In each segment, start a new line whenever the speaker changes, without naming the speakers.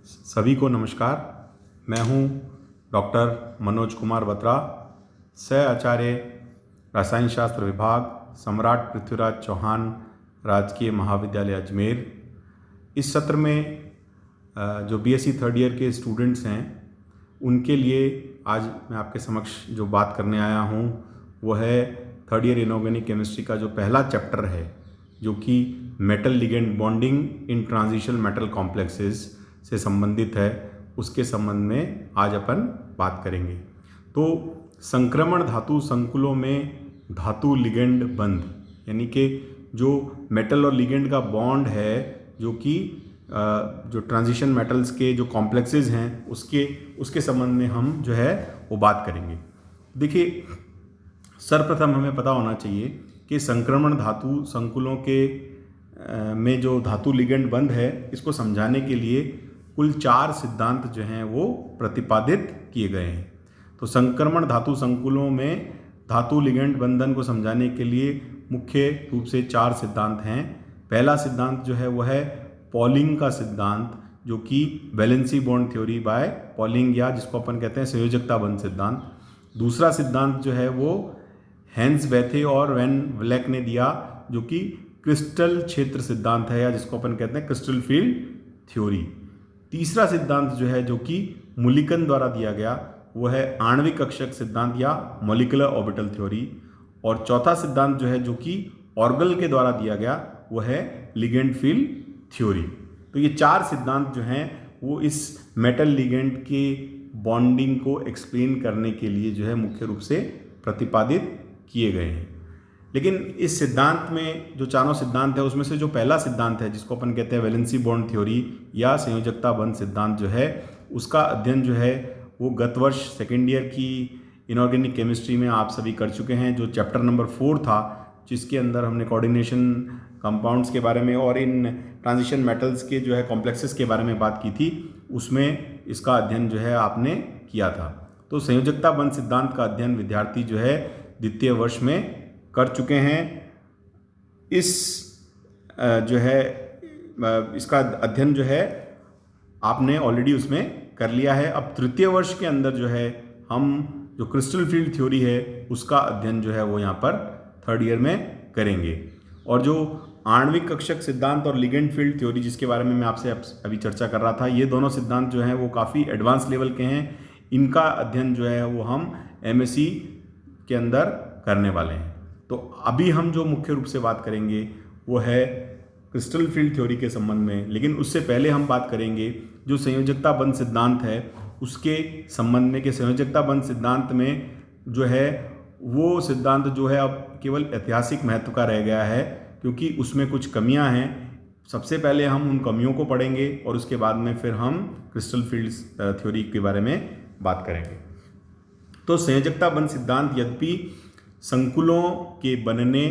सभी को नमस्कार। मैं हूं डॉक्टर मनोज कुमार बत्रा, सह आचार्य रसायन शास्त्र विभाग, सम्राट पृथ्वीराज चौहान राजकीय महाविद्यालय अजमेर। इस सत्र में जो बीएससी थर्ड ईयर के स्टूडेंट्स हैं उनके लिए आज मैं आपके समक्ष जो बात करने आया हूं वो है थर्ड ईयर इनऑर्गेनिक केमिस्ट्री का जो पहला चैप्टर है, जो कि metal ligand bonding in transitional metal complexes से संबंधित है। उसके संबंध में आज अपन बात करेंगे। तो संक्रमण धातु संकुलों में धातु लिगेंड बंध, यानी कि जो मेटल और लिगेंड का बॉन्ड है, जो कि जो ट्रांजिशन मेटल्स के जो कॉम्प्लेक्सेस हैं उसके संबंध में हम जो है वो बात करेंगे। देखिए, सर्वप्रथम हमें पता होना चाहिए कि संक्रमण धातु संकुलों के में जो धातु लिगेंड बंध है, इसको समझाने के लिए कुल 4 सिद्धांत जो हैं वो प्रतिपादित किए गए हैं। तो संक्रमण धातु संकुलों में धातु लिगेंड बंधन को समझाने के लिए मुख्य रूप से 4 सिद्धांत हैं। पहला सिद्धांत जो है वह है पॉलिंग का सिद्धांत, जो कि valency bond theory by polling, या जिसको अपन कहते हैं संयोजकता बंध सिद्धांत। दूसरा सिद्धांत जो है वो हैंस बेथे और वैन व्लेक ने दिया, जो कि क्रिस्टल क्षेत्र सिद्धांत है, या जिसको अपन कहते हैं क्रिस्टल फील्ड थ्योरी। तीसरा सिद्धांत जो है, जो कि मुलिकन द्वारा दिया गया, वो है आणविक कक्षक सिद्धांत या मॉलिक्यूलर ऑर्बिटल थ्योरी। और चौथा सिद्धांत जो है, जो कि ऑर्गल के द्वारा दिया गया, वो है लिगेंड फील्ड थ्योरी। तो ये 4 सिद्धांत जो हैं वो इस मेटल लिगेंड के बॉन्डिंग को एक्सप्लेन करने के लिए जो है मुख्य रूप से प्रतिपादित किए गए हैं। लेकिन इस सिद्धांत में जो चारों सिद्धांत है, उसमें से जो पहला सिद्धांत है, जिसको अपन कहते हैं वैलेंसी बॉन्ड थ्योरी या संयोजकता बंध सिद्धांत जो है, उसका अध्ययन जो है वो गत वर्ष सेकेंड ईयर की इनऑर्गेनिक केमिस्ट्री में आप सभी कर चुके हैं। जो चैप्टर नंबर 4 था, जिसके अंदर हमने कोऑर्डिनेशन कंपाउंड्स के बारे में और इन ट्रांजिशन मेटल्स के जो है कॉम्प्लेक्सेस के बारे में बात की थी, उसमें इसका अध्ययन जो है आपने किया था। तो संयोजकता बंध सिद्धांत का अध्ययन विद्यार्थी जो है द्वितीय वर्ष में कर चुके हैं। इस जो है इसका अध्ययन जो है आपने ऑलरेडी उसमें कर लिया है। अब तृतीय वर्ष के अंदर जो है हम जो क्रिस्टल फील्ड थ्योरी है उसका अध्ययन जो है वो यहाँ पर थर्ड ईयर में करेंगे। और जो आणविक कक्षक सिद्धांत और लिगेंड फील्ड थ्योरी, जिसके बारे में मैं आपसे अभी चर्चा कर रहा था, ये दोनों सिद्धांत जो हैं वो काफ़ी एडवांस लेवल के हैं। इनका अध्ययन जो है वो हम एमएससी के अंदर करने वाले हैं। तो अभी हम जो मुख्य रूप से बात करेंगे वो है क्रिस्टल फील्ड थ्योरी के संबंध में। लेकिन उससे पहले हम बात करेंगे जो संयोजकता बंध सिद्धांत है उसके संबंध में, कि संयोजकता बंध सिद्धांत में जो है वो सिद्धांत जो है अब केवल ऐतिहासिक महत्व का रह गया है, क्योंकि उसमें कुछ कमियां हैं। सबसे पहले हम उन कमियों को पढ़ेंगे और उसके बाद में फिर हम क्रिस्टल फील्ड थ्योरी के बारे में बात करेंगे। तो संयोजकता बंध सिद्धांत यद्यपि संकुलों के बनने,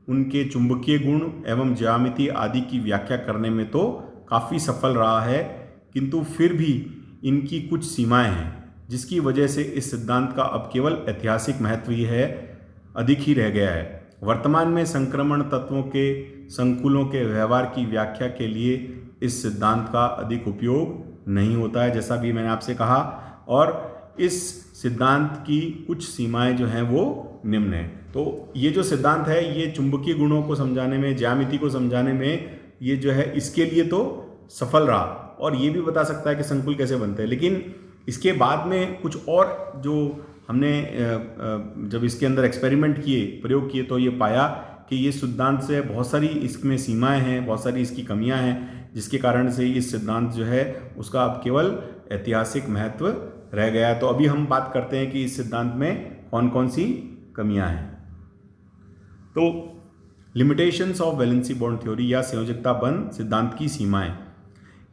उनके चुंबकीय गुण एवं ज्यामिति आदि की व्याख्या करने में तो काफ़ी सफल रहा है, किंतु फिर भी इनकी कुछ सीमाएं हैं, जिसकी वजह से इस सिद्धांत का अब केवल ऐतिहासिक महत्व ही है, अधिक ही रह गया है। वर्तमान में संक्रमण तत्वों के संकुलों के व्यवहार की व्याख्या के लिए इस सिद्धांत का अधिक उपयोग नहीं होता है, जैसा भी मैंने आपसे कहा। और इस सिद्धांत की कुछ सीमाएं जो हैं वो निम्न है। तो ये जो सिद्धांत है ये चुंबकीय गुणों को समझाने में, ज्यामिति को समझाने में ये जो है इसके लिए तो सफल रहा, और ये भी बता सकता है कि संकुल कैसे बनते हैं। लेकिन इसके बाद में कुछ और जो हमने जब इसके अंदर एक्सपेरिमेंट किए, प्रयोग किए, तो ये पाया कि ये सिद्धांत से बहुत सारी इसमें सीमाएं हैं, बहुत सारी इसकी कमियां हैं, जिसके कारण से इस सिद्धांत जो है उसका अब केवल ऐतिहासिक महत्व रह गया। तो अभी हम बात करते हैं कि इस सिद्धांत में कौन कौन सी कमियां हैं। तो limitations of valency bond theory या संयोजकता बंध सिद्धांत की सीमाएं।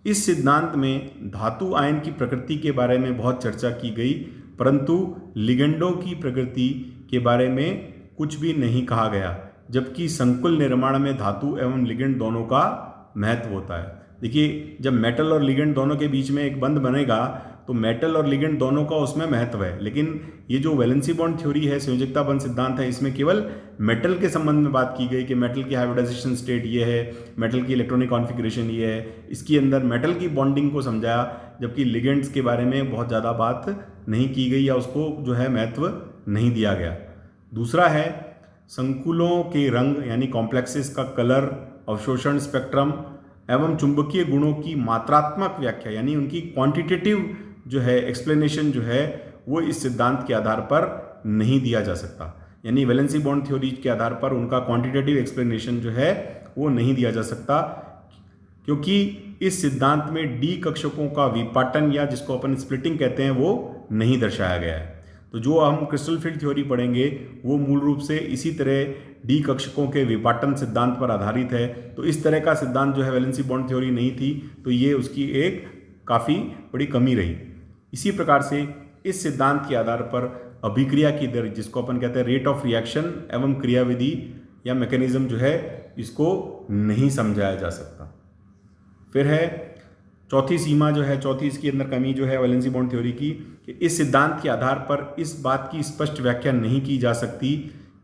इस सिद्धांत में धातु आयन की प्रकृति के बारे में बहुत चर्चा की गई, परंतु लिगेंडों की प्रकृति के बारे में कुछ भी नहीं कहा गया, जबकि संकुल निर्माण में धातु एवं लिगेंड दोनों का महत्व होता है। देखिए, जब मेटल और लिगेंड दोनों के बीच में एक बंध बनेगा तो मेटल और लिगेंड दोनों का उसमें महत्व है। लेकिन ये जो वैलेंसी बॉन्ड थ्योरी है, संयोजकता बंध सिद्धांत है, इसमें केवल मेटल के संबंध में बात की गई कि मेटल की हाइब्रिडाइजेशन स्टेट ये है, मेटल की इलेक्ट्रॉनिक कॉन्फ़िगरेशन ये है, इसके अंदर मेटल की बॉन्डिंग को समझाया, जबकि लिगेंड्स के बारे में बहुत ज़्यादा बात नहीं की गई या उसको जो है महत्व नहीं दिया गया। दूसरा है संकुलों के रंग यानी कॉम्प्लेक्सेस का कलर, अवशोषण स्पेक्ट्रम एवं चुंबकीय गुणों की मात्रात्मक व्याख्या यानी उनकी क्वांटिटेटिव जो है एक्सप्लेनेशन जो है वो इस सिद्धांत के आधार पर नहीं दिया जा सकता। यानी वैलेंसी बॉन्ड थ्योरी के आधार पर उनका क्वांटिटेटिव एक्सप्लेनेशन जो है वो नहीं दिया जा सकता, क्योंकि इस सिद्धांत में डी कक्षकों का विपाटन या जिसको अपन स्प्लिटिंग कहते हैं वो नहीं दर्शाया गया है। तो जो हम क्रिस्टल फील्ड थ्योरी पढ़ेंगे वो मूल रूप से इसी तरह डी कक्षकों के विपाटन सिद्धांत पर आधारित है। तो इस तरह का सिद्धांत जो है वैलेंसी बॉन्ड थ्योरी नहीं थी, तो ये उसकी एक काफ़ी बड़ी कमी रही। इसी प्रकार से इस सिद्धांत के आधार पर अभिक्रिया की दर, जिसको अपन कहते हैं रेट ऑफ रिएक्शन एवं क्रियाविधि या मैकेनिज्म जो है, इसको नहीं समझाया जा सकता। फिर है चौथी सीमा जो है, चौथी इसके अंदर कमी जो है वैलेंसी बॉन्ड थ्योरी की, कि इस सिद्धांत के आधार पर इस बात की स्पष्ट व्याख्या नहीं की जा सकती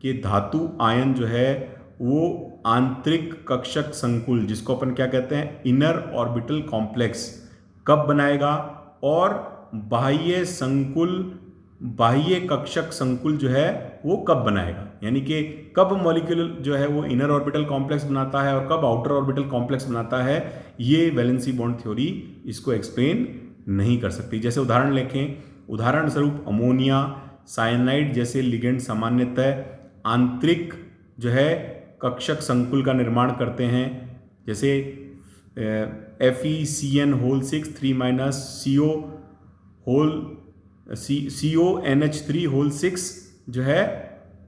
कि धातु आयन जो है वो आंतरिक कक्षक संकुल, जिसको अपन क्या कहते हैं इनर ऑर्बिटल कॉम्प्लेक्स, कब बनाएगा और बाह्य संकुल, बाह्य कक्षक संकुल जो है वो कब बनाएगा। यानी कि कब मॉलिक्यूल जो है वो इनर ऑर्बिटल कॉम्प्लेक्स बनाता है और कब आउटर ऑर्बिटल कॉम्प्लेक्स बनाता है, ये वैलेंसी बॉन्ड थ्योरी इसको एक्सप्लेन नहीं कर सकती। जैसे उदाहरण लिखें, उदाहरण स्वरूप अमोनिया, साइनाइड जैसे लिगेंड सामान्यतः आंतरिक जो है कक्षक संकुल का निर्माण करते हैं। जैसे FeCN6 CONH3 जो है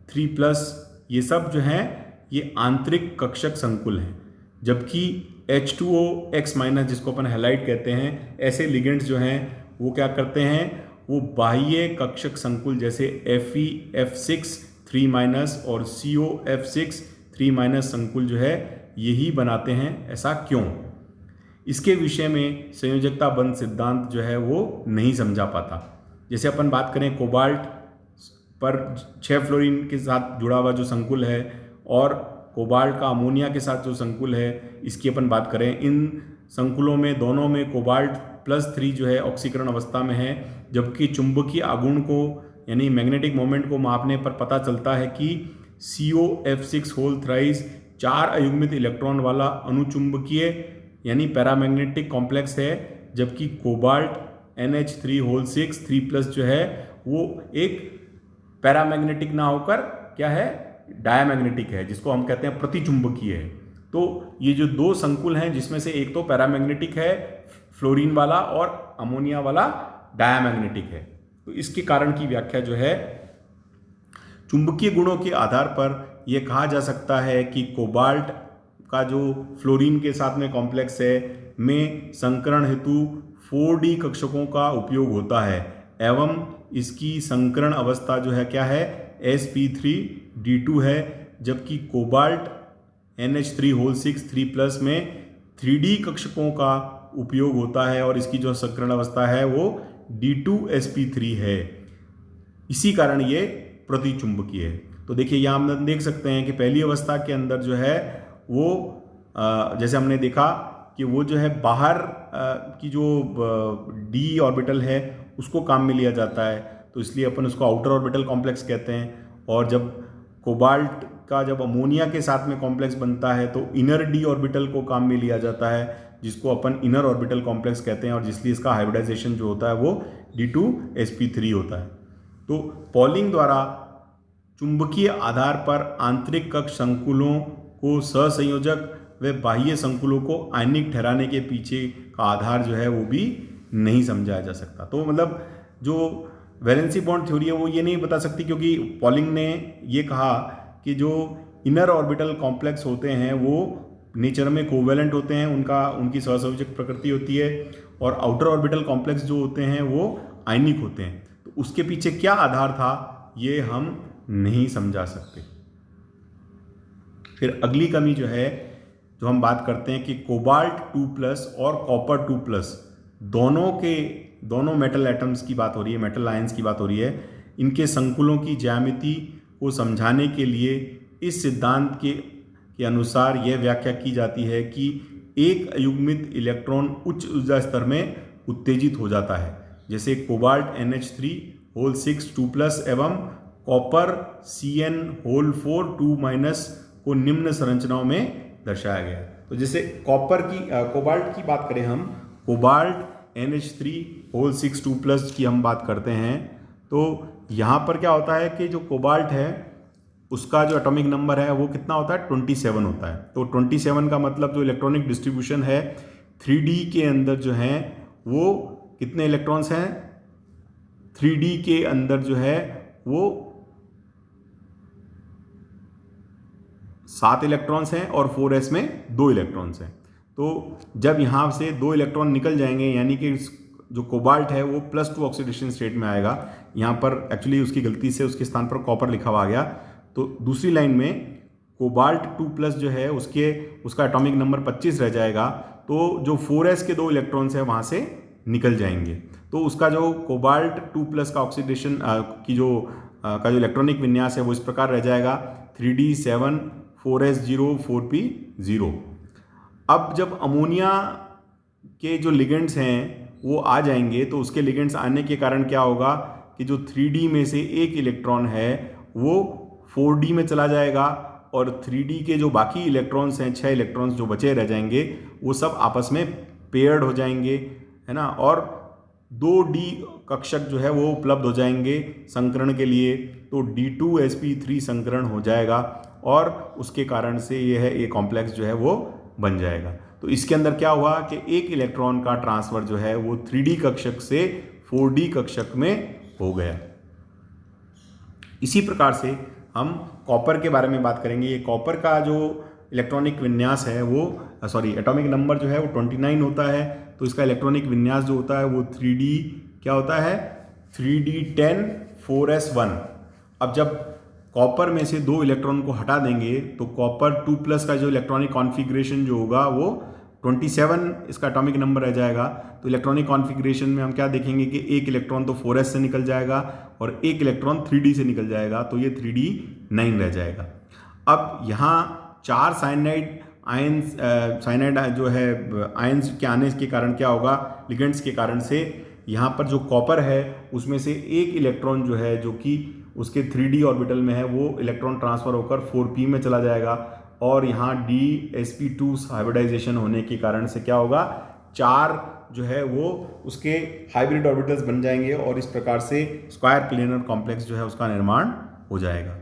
3+, ये सब जो हैं ये आंतरिक कक्षक संकुल हैं। जबकि H2OX- जिसको अपन हैलाइड कहते हैं, ऐसे लिगेंड्स जो हैं वो क्या करते हैं, वो बाह्य कक्षक संकुल जैसे FeF6 और COF6 संकुल जो है यही बनाते हैं। ऐसा क्यों? इसके विषय में संयोजकता बंध सिद्धांत जो है वो नहीं समझा पाता। जैसे अपन बात करें कोबाल्ट पर 6 फ्लोरीन के साथ जुड़ा हुआ जो संकुल है और कोबाल्ट का अमोनिया के साथ जो संकुल है, इसकी अपन बात करें, इन संकुलों में दोनों में कोबाल्ट +3 जो है ऑक्सीकरण अवस्था में है, जबकि चुंबकीय आघूर्ण को यानी मैग्नेटिक मोमेंट को मापने पर पता चलता है कि COF6 4 अयुग्मित इलेक्ट्रॉन वाला अनुचुंबकीय यानी पैरामैग्नेटिक कॉम्प्लेक्स है, जबकि कोबाल्ट NH3 3+ जो है वो एक पैरामैग्नेटिक ना होकर क्या है, डायमैग्नेटिक है, जिसको हम कहते हैं प्रतिचुंबकीय है। तो ये जो दो संकुल हैं, जिसमें से एक तो पैरामैग्नेटिक है फ्लोरीन वाला और अमोनिया वाला डायमैग्नेटिक है, तो इसके कारण की व्याख्या जो है चुंबकीय गुणों के आधार पर यह कहा जा सकता है कि कोबाल्ट का जो फ्लोरीन के साथ में कॉम्प्लेक्स है में संकरण हेतु 4D कक्षकों का उपयोग होता है एवं इसकी संकरण अवस्था जो है क्या है, sp3d2 है, जबकि कोबाल्ट NH3 3+ में 3D कक्षकों का उपयोग होता है और इसकी जो संकरण अवस्था है वो D2sp3 है। इसी कारण ये प्रतिचुंबकीय है। तो देखिए यहाँ हम देख सकते हैं कि पहली अवस्था के अंदर जो है वो जैसे हमने देखा कि वो जो है बाहर की जो D ऑर्बिटल है उसको काम में लिया जाता है, तो इसलिए अपन उसको आउटर ऑर्बिटल कॉम्प्लेक्स कहते हैं। और जब कोबाल्ट का जब अमोनिया के साथ में कॉम्प्लेक्स बनता है तो इनर D ऑर्बिटल को काम में लिया जाता है, जिसको अपन इनर ऑर्बिटल कॉम्प्लेक्स कहते हैं, और जिसलिए इसका हाइब्रिडाइजेशन जो होता है वो D2sp3 होता है। तो पॉलिंग द्वारा चुंबकीय आधार पर आंतरिक कक्ष संकुलों को सहसंयोजक व बाह्य संकुलों को आयनिक ठहराने के पीछे का आधार जो है वो भी नहीं समझाया जा सकता। तो मतलब जो वैलेंसी बॉन्ड थ्योरी है वो ये नहीं बता सकती, क्योंकि पॉलिंग ने ये कहा कि जो इनर ऑर्बिटल कॉम्प्लेक्स होते हैं वो नेचर में कोवेलेंट होते हैं, उनकी सहसंयोजक प्रकृति होती है, और आउटर ऑर्बिटल कॉम्प्लेक्स जो होते हैं वो आयनिक होते हैं। तो उसके पीछे क्या आधार था ये हम नहीं समझा सकते। फिर अगली कमी जो है, जो हम बात करते हैं कि कोबाल्ट 2+ और कॉपर 2+ दोनों मेटल एटम्स की बात हो रही है, मेटल आयंस की बात हो रही है, इनके संकुलों की ज्यामिति को समझाने के लिए इस सिद्धांत के अनुसार यह व्याख्या की जाती है कि एक अयुग्मित इलेक्ट्रॉन उच्च ऊर्जा स्तर में उत्तेजित हो जाता है, जैसे कोबाल्ट NH3 2+ एवं कॉपर CN4 2- को निम्न संरचनाओं में दर्शाया गया है। तो जैसे कोबाल्ट की बात करें हम, कोबाल्ट NH3 2+ की हम बात करते हैं, तो यहाँ पर क्या होता है कि जो कोबाल्ट है उसका जो एटॉमिक नंबर है वो कितना होता है, 27 होता है। तो 27 का मतलब जो इलेक्ट्रॉनिक डिस्ट्रीब्यूशन है 3D के अंदर जो है वो कितने इलेक्ट्रॉन्स हैं, 3D के अंदर जो है वो 7 इलेक्ट्रॉन्स हैं और 4s में 2 इलेक्ट्रॉन्स हैं। तो जब यहाँ से 2 इलेक्ट्रॉन निकल जाएंगे यानी कि जो कोबाल्ट है वो +2 ऑक्सीडेशन स्टेट में आएगा। यहाँ पर एक्चुअली उसकी गलती से उसके स्थान पर कॉपर लिखा हुआ आ गया। तो दूसरी लाइन में कोबाल्ट 2+ जो है उसका एटॉमिक नंबर 25 रह जाएगा। तो जो 4s के 2 इलेक्ट्रॉन्स हैं वहाँ से निकल जाएंगे। तो उसका जो कोबाल्ट 2+ का ऑक्सीडेशन का जो इलेक्ट्रॉनिक विन्यास है वो इस प्रकार रह जाएगा 3D7 4s0 4p0। अब जब अमोनिया के जो लिगेंड्स हैं वो आ जाएंगे तो उसके लिगेंड्स आने के कारण क्या होगा कि जो 3D में से एक इलेक्ट्रॉन है वो 4D में चला जाएगा और 3D के जो बाकी इलेक्ट्रॉन्स हैं 6 इलेक्ट्रॉन्स जो बचे रह जाएंगे वो सब आपस में पेयर्ड हो जाएंगे, है ना, और 2D कक्षक जो है वो उपलब्ध हो जाएंगे संकरण के लिए। तो D2sp3 संकरण हो जाएगा और उसके कारण से ये कॉम्प्लेक्स जो है वो बन जाएगा। तो इसके अंदर क्या हुआ कि एक इलेक्ट्रॉन का ट्रांसफर जो है वो 3D कक्षक से 4D कक्षक में हो गया। इसी प्रकार से हम कॉपर के बारे में बात करेंगे। ये कॉपर का जो इलेक्ट्रॉनिक विन्यास है वो एटॉमिक नंबर जो है वो 29 होता है। तो इसका इलेक्ट्रॉनिक विन्यास जो होता है वो 3D क्या होता है, 3D10 4s1। अब जब कॉपर में से 2 इलेक्ट्रॉन को हटा देंगे तो कॉपर 2+ का जो इलेक्ट्रॉनिक कॉन्फ़िगरेशन जो होगा वो 27 इसका एटॉमिक नंबर रह जाएगा। तो इलेक्ट्रॉनिक कॉन्फ़िगरेशन में हम क्या देखेंगे कि एक इलेक्ट्रॉन तो 4s से निकल जाएगा और एक इलेक्ट्रॉन 3D से निकल जाएगा, तो ये 3D9 रह जाएगा। अब यहाँ 4 साइनाइड जो है आयंस के आने के कारण क्या होगा, लिगेंड्स के कारण से यहाँ पर जो कॉपर है उसमें से एक इलेक्ट्रॉन जो है जो कि उसके 3D ऑर्बिटल में है वो इलेक्ट्रॉन ट्रांसफर होकर 4p में चला जाएगा और यहाँ DsP2 हाइब्रिडाइजेशन होने के कारण से क्या होगा, 4 जो है वो उसके हाइब्रिड ऑर्बिटल्स बन जाएंगे और इस प्रकार से स्क्वायर प्लेनर कॉम्प्लेक्स जो है उसका निर्माण हो जाएगा।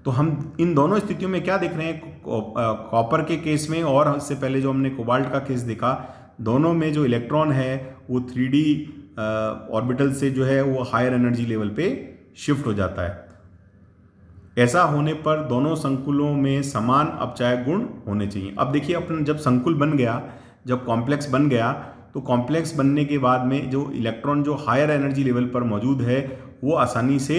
तो हम इन दोनों स्थितियों में क्या देख रहे हैं, कॉपर के केस में और इससे पहले जो हमने कोबाल्ट का केस देखा, दोनों में जो इलेक्ट्रॉन है वो 3D ऑर्बिटल से जो है वो हायर एनर्जी लेवल पे शिफ्ट हो जाता है। ऐसा होने पर दोनों संकुलों में समान अपचायक गुण होने चाहिए। अब देखिए अपन जब संकुल बन गया, जब कॉम्प्लेक्स बन गया, तो कॉम्प्लेक्स बनने के बाद में जो इलेक्ट्रॉन जो हायर एनर्जी लेवल पर मौजूद है वो आसानी से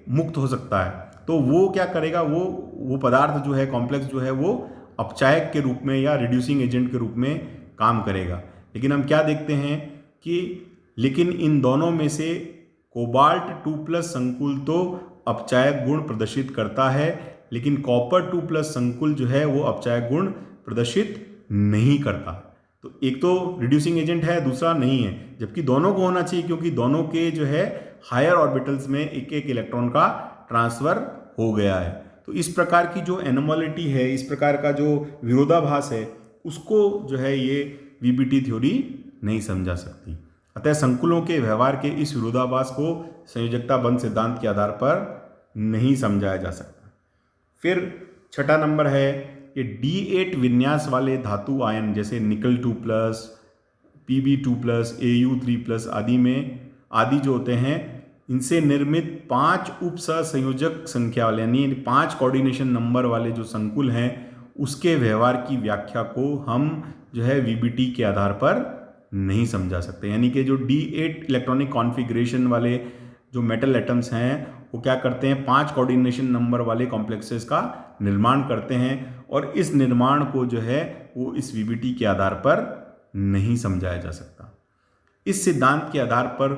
मुक्त हो सकता है। तो वो क्या करेगा, वो पदार्थ जो है, कॉम्प्लेक्स जो है वो अपचायक के रूप में या रिड्यूसिंग एजेंट के रूप में काम करेगा। लेकिन हम क्या देखते हैं कि लेकिन इन दोनों में से कोबाल्ट 2+ संकुल तो अपचायक गुण प्रदर्शित करता है, लेकिन कॉपर 2+ संकुल जो है वो अपचायक गुण प्रदर्शित नहीं करता। तो एक तो रिड्यूसिंग एजेंट है, दूसरा नहीं है, जबकि दोनों को होना चाहिए क्योंकि दोनों के जो है हायर ऑर्बिटल्स में एक एक इलेक्ट्रॉन का ट्रांसफर हो गया है। तो इस प्रकार की जो एनोमैलिटी है, इस प्रकार का जो विरोधाभास है, उसको जो है ये वीबीटी थ्योरी नहीं समझा सकती। अतः संकुलों के व्यवहार के इस विरोधाभास को संयोजकता बंध सिद्धांत के आधार पर नहीं समझाया जा सकता। फिर छठा नंबर है कि D8 विन्यास वाले धातु आयन जैसे निकल 2+, Pb2+, Au3+ आदि जो होते हैं, इनसे निर्मित 5 उप सहसंयोजक संख्या वाले यानी 5 कोऑर्डिनेशन नंबर वाले जो संकुल हैं उसके व्यवहार की व्याख्या को हम जो है वीबीटी के आधार पर नहीं समझा सकते। यानी कि जो D8 इलेक्ट्रॉनिक कॉन्फ़िगरेशन वाले जो मेटल एटम्स हैं वो क्या करते हैं, 5 कोऑर्डिनेशन नंबर वाले कॉम्प्लेक्सेस का निर्माण करते हैं और इस निर्माण को जो है वो इस वीबीटी के आधार पर नहीं समझाया जा सकता। इस सिद्धांत के आधार पर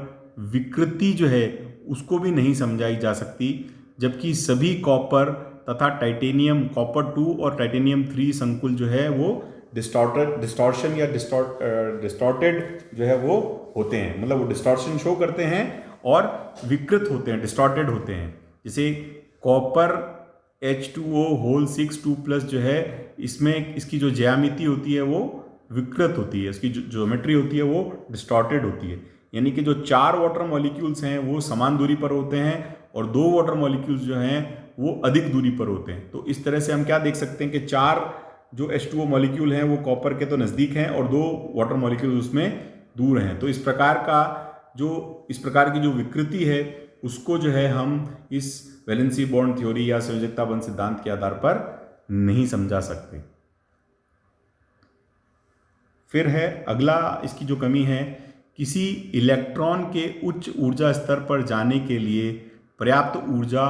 विकृति जो है उसको भी नहीं समझाई जा सकती, जबकि सभी कॉपर तथा टाइटेनियम कॉपर 2 और टाइटेनियम 3 संकुल जो है वो डिस्टॉर्शन या डिस्टॉर्टेड जो है वो होते हैं, मतलब वो डिस्टॉर्शन शो करते हैं और विकृत होते हैं, डिस्टॉर्टेड होते हैं। जैसे कॉपर H2O होल 6 जो है, इसमें इसकी जो ज्यामिति होती है वो विकृत होती है, इसकी जो ज्योमेट्री होती है वो डिस्टॉर्टेड होती है। यानी कि जो 4 वाटर मॉलिक्यूल्स हैं वो समान दूरी पर होते हैं और 2 वाटर मॉलिक्यूल्स जो हैं वो अधिक दूरी पर होते हैं। तो इस तरह से हम क्या देख सकते हैं कि 4 जो H2O मॉलिक्यूल हैं वो कॉपर के तो नज़दीक हैं और 2 वाटर मॉलिक्यूल उसमें दूर हैं। तो इस प्रकार की जो विकृति है उसको जो है हम इस वैलेंसी बॉन्ड थ्योरी या संयोजकता बंध सिद्धांत के आधार पर नहीं समझा सकते। फिर है अगला, इसकी जो कमी है, किसी इलेक्ट्रॉन के उच्च ऊर्जा स्तर पर जाने के लिए पर्याप्त ऊर्जा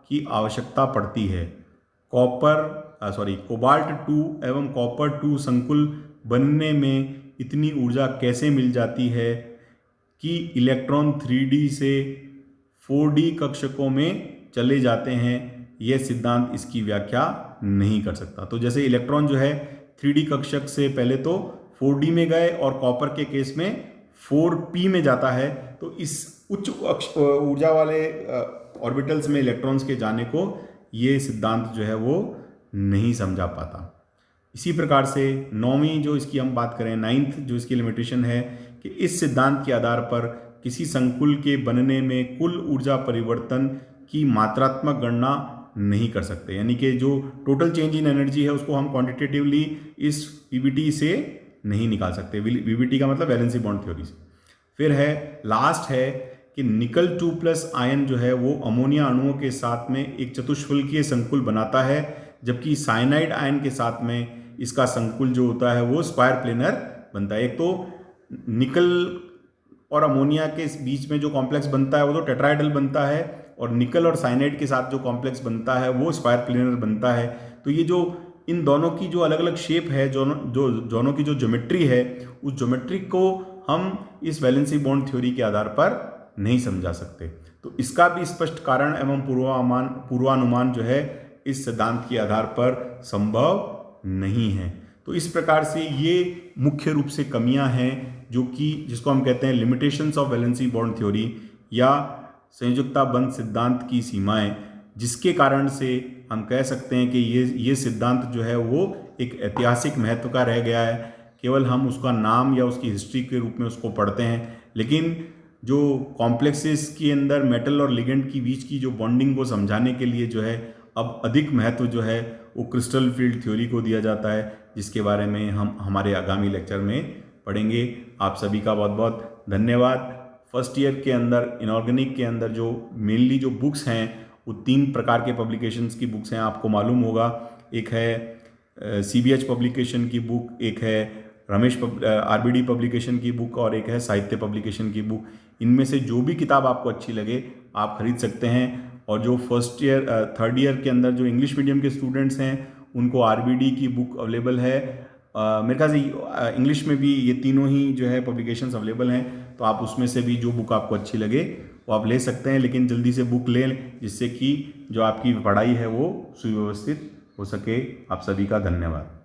की आवश्यकता पड़ती है। कोबाल्ट 2 एवं कॉपर 2 संकुल बनने में इतनी ऊर्जा कैसे मिल जाती है कि इलेक्ट्रॉन 3D से 4D कक्षकों में चले जाते हैं? यह सिद्धांत इसकी व्याख्या नहीं कर सकता। तो जैसे इलेक्ट्रॉन जो है 3D कक्षक से पहले तो 4D में गए और कॉपर के केस में 4p में जाता है, तो इस उच्च ऊर्जा वाले ऑर्बिटल्स में इलेक्ट्रॉन्स के जाने को ये सिद्धांत जो है वो नहीं समझा पाता। इसी प्रकार से 9वीं जो इसकी हम बात करें, 9th जो इसकी लिमिटेशन है कि इस सिद्धांत के आधार पर किसी संकुल के बनने में कुल ऊर्जा परिवर्तन की मात्रात्मक गणना नहीं कर सकते। यानी कि जो टोटल चेंज इन एनर्जी है उसको हम क्वांटिटेटिवली इस पीबीटी से नहीं निकाल सकते। वीबीटी का मतलब वैलेंसी बॉन्ड थ्योरी से। फिर है लास्ट है कि निकल 2+ आयन जो है वो अमोनिया अणुओं के साथ में एक चतुष्फलकीय संकुल बनाता है, जबकि साइनाइड आयन के साथ में इसका संकुल जो होता है वो स्क्वायर प्लेनर बनता है। एक तो निकल और अमोनिया के बीच में जो कॉम्प्लेक्स बनता है वो तो टेट्राहेड्रल बनता है, और निकल और साइनाइड के साथ जो कॉम्प्लेक्स बनता है वो स्क्वायर प्लेनर बनता है। तो ये जो इन दोनों की जो अलग अलग शेप है, दोनों की जो ज्योमेट्री है, उस ज्योमेट्री को हम इस वैलेंसी बॉन्ड थ्योरी के आधार पर नहीं समझा सकते। तो इसका भी स्पष्ट कारण एवं पूर्वानुमान जो है इस सिद्धांत के आधार पर संभव नहीं है। तो इस प्रकार से ये मुख्य रूप से कमियां हैं जो कि जिसको हम कहते हैं limitations of valency bond theory या संयोजकता बंध सिद्धांत की सीमाएं, जिसके कारण से हम कह सकते हैं कि ये सिद्धांत जो है वो एक ऐतिहासिक महत्व का रह गया है। केवल हम उसका नाम या उसकी हिस्ट्री के रूप में उसको पढ़ते हैं, लेकिन जो कॉम्प्लेक्सेस के अंदर मेटल और लिगेंड की बीच की जो बॉन्डिंग को समझाने के लिए जो है अब अधिक महत्व जो है वो क्रिस्टल फील्ड थ्योरी को दिया जाता है, जिसके बारे में हम हमारे आगामी लेक्चर में पढ़ेंगे। आप सभी का बहुत बहुत धन्यवाद। फर्स्ट ईयर के अंदर इनऑर्गेनिक के अंदर जो मेनली जो बुक्स हैं वो 3 प्रकार के पब्लिकेशंस की बुक्स हैं, आपको मालूम होगा। एक है CBH पब्लिकेशन की बुक, एक है रमेश RBD पब्लिकेशन की बुक और एक है साहित्य पब्लिकेशन की बुक। इनमें से जो भी किताब आपको अच्छी लगे आप खरीद सकते हैं। और जो फर्स्ट ईयर थर्ड ईयर के अंदर जो इंग्लिश मीडियम के स्टूडेंट्स हैं उनको RBD की बुक अवेलेबल है। मेरे ख्याल से इंग्लिश में भी ये तीनों ही जो है पब्लिकेशंस अवेलेबल हैं, तो आप उसमें से भी जो बुक आपको अच्छी लगे वो आप ले सकते हैं। लेकिन जल्दी से बुक लें जिससे कि जो आपकी पढ़ाई है वो सुव्यवस्थित हो सके। आप सभी का धन्यवाद।